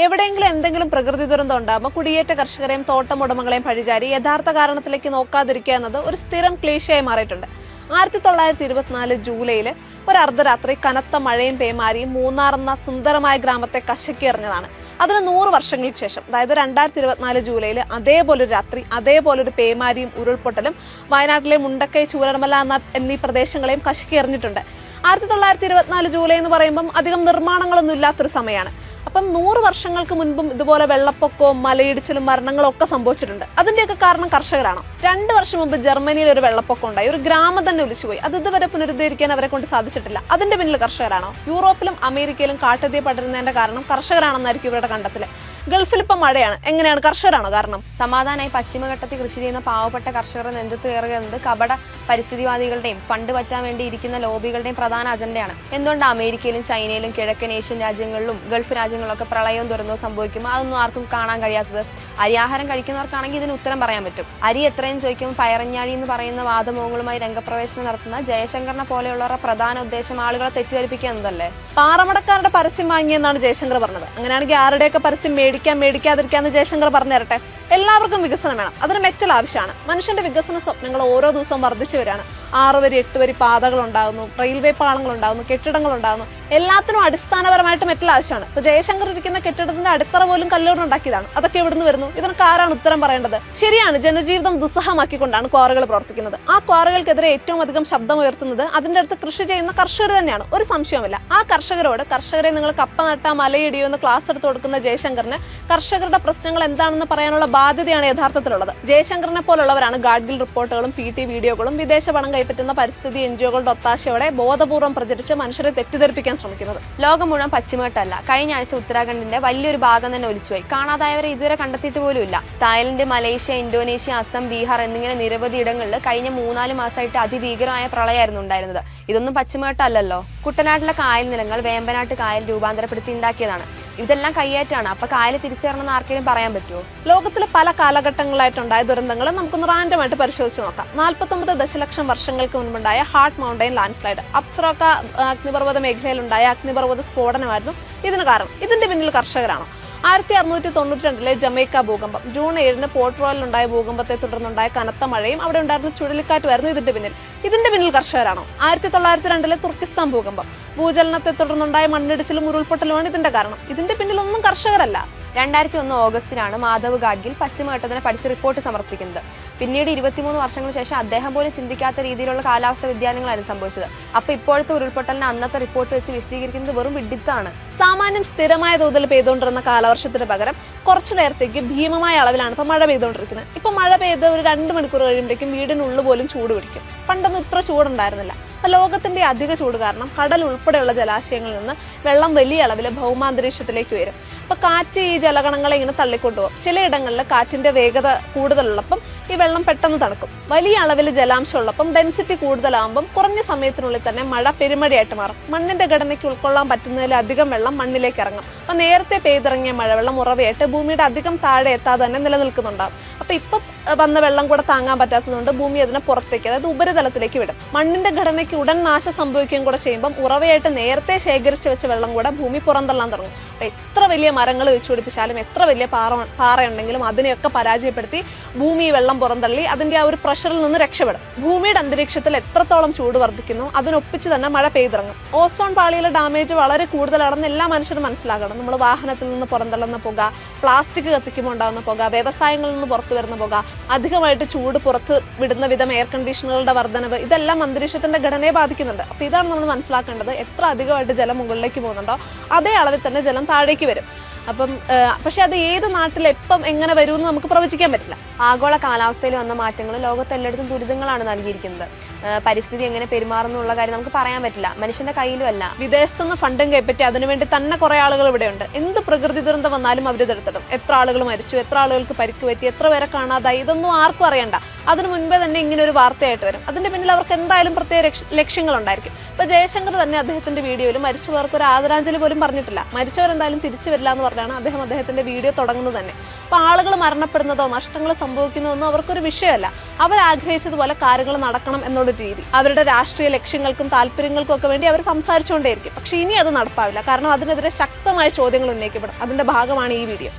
എവിടെയെങ്കിലും എന്തെങ്കിലും പ്രകൃതി ദുരന്തം ഉണ്ടാകുമ്പോൾ കുടിയേറ്റ കർഷകരെയും തോട്ടമുടമകളെയും പഴിചാരി യഥാർത്ഥ കാരണത്തിലേക്ക് നോക്കാതിരിക്കുക എന്നത് ഒരു സ്ഥിരം ക്ലീശയായി മാറിയിട്ടുണ്ട്. 1924 ജൂലൈയിൽ ഒരു അർദ്ധരാത്രി കനത്ത മഴയും പേമാരിയും മൂന്നാർ എന്ന സുന്ദരമായ ഗ്രാമത്തെ കശക്കി എറിഞ്ഞതാണ്. അതിന് 100 വർഷങ്ങൾക്ക് ശേഷം, അതായത് 2024 ജൂലൈയിൽ അതേപോലൊരു രാത്രി, അതേപോലൊരു പേമാരിയും ഉരുൾപൊട്ടലും വയനാട്ടിലെ മുണ്ടക്കൈ, ചൂരൽമല എന്നീ പ്രദേശങ്ങളെയും കശക്കി എറിഞ്ഞിട്ടുണ്ട്. 1924 ജൂലൈ എന്ന് പറയുമ്പം അധികം നിർമ്മാണങ്ങളൊന്നും ഇല്ലാത്തൊരു സമയമാണ്. അപ്പം 100 വർഷങ്ങൾക്ക് മുൻപും ഇതുപോലെ വെള്ളപ്പൊക്കവും മലയിടിച്ചിലും മരണങ്ങളും ഒക്കെ സംഭവിച്ചിട്ടുണ്ട്. അതിന്റെയൊക്കെ കാരണം കർഷകരാണോ? 2 വർഷം മുമ്പ് ജർമ്മനിയിൽ ഒരു വെള്ളപ്പൊക്കം ഉണ്ടായി, ഒരു ഗ്രാമം തന്നെ ഒലിച്ചുപോയി. അത് ഇതുവരെ പുനരുദ്ധരിക്കാൻ അവരെ കൊണ്ട് സാധിച്ചിട്ടില്ല. അതിന്റെ പിന്നിൽ കർഷകരാണോ? യൂറോപ്പിലും അമേരിക്കയിലും കാട്ടുതീ പടരുന്നതിന്റെ കാരണം കർഷകരാണെന്നായിരിക്കും ഇവരുടെ കണ്ടെത്തല്. ഗൾഫിൽ ഇപ്പം മഴയാണ്, എങ്ങനെയാണ്? കർഷകരാണോ കാരണം? സമാധാനമായി പശ്ചിമഘട്ടത്തിൽ കൃഷി ചെയ്യുന്ന പാവപ്പെട്ട കർഷകർ നെഞ്ചത്ത് കയറുന്നത് കപട പരിസ്ഥിതിവാദികളുടെയും ഫണ്ട് പറ്റാൻ വേണ്ടി ഇരിക്കുന്ന ലോബികളുടെയും പ്രധാന അജണ്ടയാണ്. എന്തുകൊണ്ട് അമേരിക്കയിലും ചൈനയിലും കിഴക്കൻ ഏഷ്യൻ രാജ്യങ്ങളിലും ഗൾഫ് രാജ്യങ്ങളിലൊക്കെ പ്രളയവും ദുരന്തവും സംഭവിക്കുമ്പോൾ അതൊന്നും ആർക്കും കാണാൻ കഴിയാത്തത്? അരിയാഹാരം കഴിക്കുന്നവർക്കാണെങ്കിൽ ഇതിന് ഉത്തരം പറയാൻ പറ്റും. അരി എത്രയും ചോദിക്കുമ്പോൾ പയറഞ്ഞാഴി എന്ന് പറയുന്ന വാദമുഖങ്ങളുമായി രംഗപ്രവേശനം നടത്തുന്ന ജയശങ്കറിനെ പോലെയുള്ളവരുടെ പ്രധാന ഉദ്ദേശം ആളുകളെ തെറ്റിദ്ധരിപ്പിക്കുക എന്നതല്ലേ? പാറമടക്കാരുടെ പരസ്യം വാങ്ങിയെന്നാണ് ജയശങ്കർ പറഞ്ഞത്. അങ്ങനെയാണെങ്കിൽ ആരുടെയൊക്കെ പരസ്യം മേടിക്കാതിരിക്കാന്ന് ജയശങ്കർ പറഞ്ഞു തരട്ടെ. എല്ലാവർക്കും വികസനം വേണം, അതിന് മെറ്റൽ ആവശ്യമാണ്. മനുഷ്യന്റെ വികസന സ്വപ്നങ്ങൾ ഓരോ ദിവസവും വർദ്ധിച്ചു വരികയാണ്. 6 വരി 8 വരി പാതകൾ ഉണ്ടാകുന്നു, റെയിൽവേ പാളങ്ങൾ ഉണ്ടാകുന്നു, കെട്ടിടങ്ങൾ ഉണ്ടാകുന്നു. എല്ലാത്തിനും അടിസ്ഥാനപരമായിട്ട് മെറ്റൽ ആവശ്യമാണ്. ഇപ്പൊ ജയശങ്കർ ഇരിക്കുന്ന കെട്ടിടത്തിന്റെ അടിത്തറ പോലും കല്ലുകൊണ്ട് ഉണ്ടാക്കിയതാണ്. അതൊക്കെ എവിടുന്ന് വരുന്നു? ഇതിനൊക്കെ ആരാണ് ഉത്തരം പറയേണ്ടത്? ശരിയാണ്, ജനജീവിതം ദുസ്സഹമാക്കിക്കൊണ്ടാണ് ക്വാറികൾ പ്രവർത്തിക്കുന്നത്. ആ ക്വാറികൾക്കെതിരെ ഏറ്റവും അധികം ശബ്ദം ഉയർത്തുന്നത് അതിന്റെ അടുത്ത് കൃഷി ചെയ്യുന്ന കർഷകർ തന്നെയാണ്, ഒരു സംശയവുമില്ല. ആ കർഷകരെ നിങ്ങൾ കപ്പ നട്ടാ മലയിടിയോ എന്ന് ക്ലാസ് എടുത്ത് കൊടുക്കുന്ന ജയശങ്കറിന് കർഷകരുടെ പ്രശ്നങ്ങൾ എന്താണെന്ന് പറയാനുള്ള ബാധ്യതയാണ് യഥാർത്ഥത്തിലുള്ളത്. ജയശങ്കറിനെ പോലുള്ളവരാണ് ഗാഡ്ഗിൽ റിപ്പോർട്ടുകളും PT വീഡിയോകളും വിദേശ പണം കൈപ്പറ്റുന്ന പരിസ്ഥിതി NGOകളുടെ ഒത്താശയോടെ ബോധപൂർവ്വം പ്രചരിച്ച് മനുഷ്യരെ തെറ്റിദ്ധരിപ്പിക്കാൻ ശ്രമിക്കുന്നത്. ലോകം മുഴുവൻ പശ്ചിമഘട്ടമല്ല, കഴിഞ്ഞ ആഴ്ച ഉത്തരാഖണ്ഡിന്റെ വലിയൊരു ഭാഗം തന്നെ ഒലിച്ചുപോയി. കാണാതായവരെ ഇതുവരെ കണ്ടെത്തിയിട്ട് പോലുമില്ല. Thailand, Malaysia, Indonesia, Assam, Bihar എന്നിങ്ങനെ നിരവധി ഇടങ്ങളിൽ കഴിഞ്ഞ 3-4 മാസമായിട്ട് അതിഭീകരമായ പ്രളയമായിരുന്നു ഉണ്ടായിരുന്നത്. ഇതൊന്നും പശ്ചിമഘട്ടമല്ലല്ലോ. കുട്ടനാട്ടിലെ കായൽ നിലങ്ങൾ വേമ്പനാട്ട് കായൽ രൂപാന്തരപ്പെടുത്തി ഉണ്ടാക്കിയതാണ്. ഇതെല്ലാം കയ്യേറ്റാണ്. അപ്പൊ കായൽ തിരിച്ചേറണമെന്ന് ആർക്കെങ്കിലും പറയാൻ പറ്റുമോ? ലോകത്തിലെ പല കാലഘട്ടങ്ങളായിട്ടുണ്ടായ ദുരന്തങ്ങൾ നമുക്കൊന്ന് റാൻഡമായിട്ട് പരിശോധിച്ച് നോക്കാം. 49 ദശലക്ഷം വർഷങ്ങൾക്ക് മുൻപുണ്ടായ ഹാർട്ട് മൗണ്ടൈൻ ലാൻഡ്സ്ലൈഡ്, അപ്സറോക്ക അഗ്നിപർവ്വത മേഖലയിലുണ്ടായ അഗ്നിപർവ്വത സ്ഫോടനമായിരുന്നു ഇതിന് കാരണം. ഇതിന്റെ പിന്നിൽ കർഷകരാണോ? 1692 ജമൈക്ക ഭൂകമ്പം, ജൂൺ 7 പോർട്ട് റോയലിലുണ്ടായ ഭൂകമ്പത്തെ തുടർന്നുണ്ടായ കനത്ത മഴയും അവിടെ ഉണ്ടായിരുന്ന ചുഴലിക്കാറ്റുമായിരുന്നു ഇതിന്റെ പിന്നിൽ കർഷകരാണോ? 1902 തുർക്കിസ്ഥാൻ ഭൂകമ്പം, ഭൂചലനത്തെ തുടർന്നുണ്ടായ മണ്ണിടിച്ചിലും ഉരുൾപൊട്ടലുമാണ് ഇതിന്റെ കാരണം. ഇതിന്റെ പിന്നിലൊന്നും കർഷകരല്ല. 2001 ഓഗസ്റ്റിലാണ് മാധവ് ഗാഡ്ഗിൽ പശ്ചിമഘട്ടത്തിനെ പഠിച്ച് റിപ്പോർട്ട് സമർപ്പിക്കുന്നത്. പിന്നീട് 23 വർഷങ്ങൾക്ക് ശേഷം അദ്ദേഹം പോലും ചിന്തിക്കാത്ത രീതിയിലുള്ള കാലാവസ്ഥ വ്യതിയാനങ്ങളായിരുന്നു സംഭവിച്ചത്. അപ്പൊ ഇപ്പോഴത്തെ ഉരുൾപൊട്ടലിന് അന്നത്തെ റിപ്പോർട്ട് വെച്ച് വിശദീകരിക്കുന്നത് വെറും വിഡിത്താണ്. സാമാന്യം സ്ഥിരമായ തോതിൽ പെയ്തുകൊണ്ടിരുന്ന കാലവർഷത്തിന് പകരം കുറച്ചു നേരത്തേക്ക് ഭീമമായ അളവിലാണ് ഇപ്പൊ മഴ പെയ്തുകൊണ്ടിരിക്കുന്നത്. ഇപ്പൊ മഴ പെയ്ത് ഒരു 2 മണിക്കൂർ കഴിയുമ്പോഴേക്കും വീടിനുള്ളിൽ പോലും ചൂട് പിടിക്കും. പണ്ടൊന്നും ഇത്ര ചൂടുണ്ടായിരുന്നില്ല. ലോകത്തിന്റെ അധിക ചൂട് കാരണം കടൽ ഉൾപ്പെടെയുള്ള ജലാശയങ്ങളിൽ നിന്ന് വെള്ളം വലിയ അളവിൽ ഭൗമാന്തരീക്ഷത്തിലേക്ക് വരും. അപ്പൊ കാറ്റ് ഈ ജലകണങ്ങളെ ഇങ്ങനെ തള്ളിക്കൊണ്ടുപോകും. ചിലയിടങ്ങളിൽ കാറ്റിന്റെ വേഗത കൂടുതലുള്ളപ്പം ഈ വെള്ളം പെട്ടെന്ന് തണുക്കും. വലിയ അളവിൽ ജലാംശം ഉള്ളപ്പം ഡെൻസിറ്റി കൂടുതലാകുമ്പം കുറഞ്ഞ സമയത്തിനുള്ളിൽ തന്നെ മഴ പെരുമഴയായിട്ട് മാറും. മണ്ണിന്റെ ഘടനയ്ക്ക് ഉൾക്കൊള്ളാൻ പറ്റുന്നതിലധികം വെള്ളം മണ്ണിലേക്ക് ഇറങ്ങും. അപ്പൊ നേരത്തെ പെയ്തിറങ്ങിയ മഴവെള്ളം ഉറവയായിട്ട് ഭൂമിയുടെ അധികം താഴെ എത്താതെ തന്നെ നിലനിൽക്കുന്നുണ്ടാവും. അപ്പൊ ഇപ്പൊ വന്ന വെള്ളം കൂടെ താങ്ങാൻ പറ്റാത്തതുകൊണ്ട് ഭൂമി അതിനെ പുറത്തേക്ക്, അതായത് ഉപരിതലത്തിലേക്ക് വിടും. മണ്ണിന്റെ ഘടനയ്ക്ക് ഉടൻ നാശം സംഭവിക്കുകയും കൂടെ ചെയ്യുമ്പോൾ ഉറവയായിട്ട് നേരത്തെ ശേഖരിച്ചു വെച്ച വെള്ളം കൂടെ ഭൂമി പുറന്തള്ളാൻ തുടങ്ങും. അപ്പൊ എത്ര വലിയ മരങ്ങൾ വെച്ചു പിടിപ്പിച്ചാലും എത്ര വലിയ പാറയുണ്ടെങ്കിലും അതിനെയൊക്കെ പരാജയപ്പെടുത്തി ഭൂമി വെള്ളം പുറന്തള്ളി അതിന്റെ ആ ഒരു പ്രഷറിൽ നിന്ന് രക്ഷപ്പെടും. ഭൂമിയുടെ അന്തരീക്ഷത്തിൽ എത്രത്തോളം ചൂട് വർദ്ധിക്കുന്നു അതിനൊപ്പിച്ച് തന്നെ മഴ പെയ്തിറങ്ങും. ഓസോൺ പാളിയിലെ ഡാമേജ് വളരെ കൂടുതലാണെന്ന് എല്ലാ മനുഷ്യരും മനസ്സിലാക്കണം. നമ്മൾ വാഹനത്തിൽ നിന്ന് പുറന്തള്ളുന്ന പുക, പ്ലാസ്റ്റിക് കത്തിക്കുമ്പോൾ ഉണ്ടാകുന്ന പുക, വ്യവസായങ്ങളിൽ നിന്ന് പുറത്തു വരുന്ന പുക, അധികമായിട്ട് ചൂട് പുറത്ത് വിടുന്ന വിധം എയർ കണ്ടീഷനുകളുടെ വർധനവ്, ഇതെല്ലാം അന്തരീക്ഷത്തിന്റെ ഘടനയെ ബാധിക്കുന്നുണ്ട്. അപ്പൊ ഇതാണ് നമ്മൾ മനസ്സിലാക്കേണ്ടത്. എത്ര അധികമായിട്ട് ജലം മുകളിലേക്ക് പോകുന്നുണ്ടോ അതേ അളവിൽ തന്നെ ജലം താഴേക്ക് വരും. അപ്പം പക്ഷെ അത് ഏത് നാട്ടിൽ എപ്പം എങ്ങനെ വരുമെന്ന് നമുക്ക് പ്രവചിക്കാൻ പറ്റില്ല. ആഗോള കാലാവസ്ഥയിൽ വന്ന മാറ്റങ്ങൾ ലോകത്തെല്ലായിടത്തും ദുരിതങ്ങളാണ് നൽകിയിരിക്കുന്നത്. പരിസ്ഥിതി എങ്ങനെ പെരുമാറുന്നുള്ള കാര്യം നമുക്ക് പറയാൻ പറ്റില്ല, മനുഷ്യന്റെ കയ്യിലും അല്ല. വിദേശത്തുനിന്ന് ഫണ്ടും കൈപ്പറ്റി അതിനുവേണ്ടി തന്നെ കുറെ ആളുകൾ ഇവിടെയുണ്ട്. എന്ത് പ്രകൃതി ദുരന്തം വന്നാലും അവരിതെടുത്തിടും. എത്ര ആളുകൾ മരിച്ചു, എത്ര ആളുകൾക്ക് പരിക്ക് പറ്റി, എത്ര പേരെ കാണാതായി, ഇതൊന്നും ആർക്കും അറിയണ്ട. അതിനു മുൻപേ തന്നെ ഇങ്ങനെ ഒരു വാർത്തയായിട്ട് വരും. അതിന്റെ പിന്നിൽ അവർക്ക് എന്തായാലും പ്രത്യേക ലക്ഷ്യങ്ങളുണ്ടായിരിക്കും. ഇപ്പൊ ജയശങ്കർ തന്നെ അദ്ദേഹത്തിന്റെ വീഡിയോയിൽ മരിച്ചവർക്ക് ഒരു ആദരാഞ്ജലി പോലും പറഞ്ഞിട്ടില്ല. മരിച്ചവരെന്തായാലും തിരിച്ചു വരില്ല എന്ന് പറഞ്ഞാണ് അദ്ദേഹത്തിന്റെ വീഡിയോ തുടങ്ങുന്നത് തന്നെ. അപ്പൊ ആളുകൾ മരണപ്പെടുന്നതോ നഷ്ടങ്ങൾ സംഭവിക്കുന്നതോ ഒന്നും അവർക്കൊരു വിഷയമല്ല. അവരാഗ്രഹിച്ചതുപോലെ കാര്യങ്ങൾ നടക്കണം എന്നുള്ള രീതി. അവരുടെ രാഷ്ട്രീയ ലക്ഷ്യങ്ങൾക്കും താല്പര്യങ്ങൾക്കും ഒക്കെ വേണ്ടി അവർ സംസാരിച്ചുകൊണ്ടേയിരിക്കും. പക്ഷെ ഇനി അത് നടപ്പാവില്ല. കാരണം അതിനെതിരെ ശക്തമായ ചോദ്യങ്ങൾ ഉന്നയിക്കപ്പെടും. അതിന്റെ ഭാഗമാണ് ഈ വീഡിയോ.